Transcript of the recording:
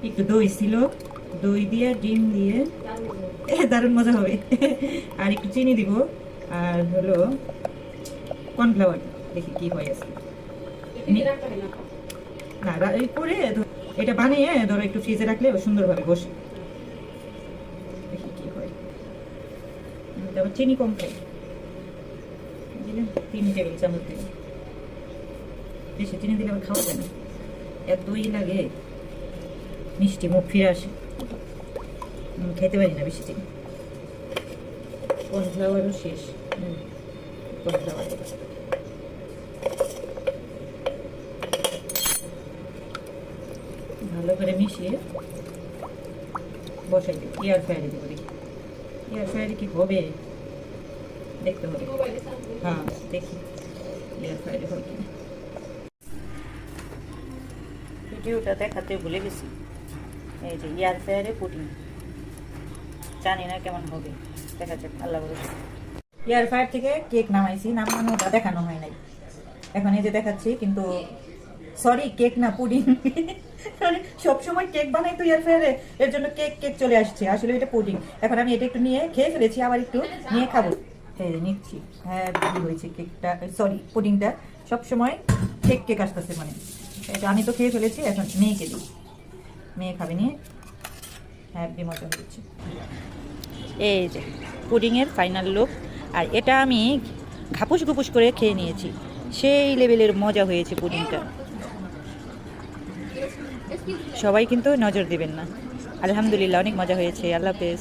একটু দই ছিল, দই দিয়ে ডিম দিয়ে দারুণ মজা হবে। আর একটু চিনি দিব, আর হলো কর্নফ্লাওয়ার। দেখি কি হয় আজকে। না এই করে এটা বানিয়ে ধরো একটু ফ্রিজে রাখলে সুন্দরভাবে বসে। দেখি কি হয়। তারপর চিনি কম খাই, দিলেন 3 টেবিল চামচ দিলেন। বেশি চিনি দিলে আবার খাওয়া যায় না, এতই লাগে মিষ্টি, মুখ ফিরে আসে, খেতে পারি না বেশি চিনি। কর্নফ্লাওয়ারও শেষ। কর্নফ্লাওয়ার ভালো করে মিশিয়ে বসাই দেবো, এয়ার ফ্রায়ারে দেবো। দেখি এয়ার ফ্রায়ারে কি হবে, দেখতে হবে। হ্যাঁ দেখি এয়ার ফ্রায়ারে হয় কিনা। ভিডিওটা দেখাতে ভুলে গেছি। এই যে এয়ার ফ্রায়ারে পুডিং, জানি না কেমন হবে, দেখা যাক আল্লাহ বলে। এয়ার ফ্রায়ার থেকে কেক নামাইছি, নামানোটা দেখানো হয় নাই, এখন এই যে দেখাচ্ছি। কিন্তু সরি, কেক না, পুডিং। সবসময় কেক বানাই তো এয়ার ফ্রায়ারে, এর জন্য কেক কেক চলে আসছে, আসলে এটা পুডিং। এখন আমি এটা একটু নিয়ে খেয়ে ফেলেছি, আবার একটু নিয়ে খাবো। হ্যাঁ নিচ্ছি। হ্যাঁ কি হয়েছে কেকটা, সরি পুডিংটা। সবসময় কেক কেক আসতেছে, মানে এটা আমি তো খেয়ে ফেলেছি, এখন মেয়েকে দিই, মেয়ে খাবে নিয়ে। হ্যাঁ বিমোচন দিচ্ছি। এই যে পুডিংয়ের ফাইনাল লুক। আর এটা আমি ঘাপুস ঘুপুস করে খেয়ে নিয়েছি, সেই লেভেলের মজা হয়েছে পুডিংটা। সবাই কিন্তু নজর দিবেন না। আলহামদুলিল্লাহ অনেক মজা হয়েছে। আল্লাহ হাফেজ।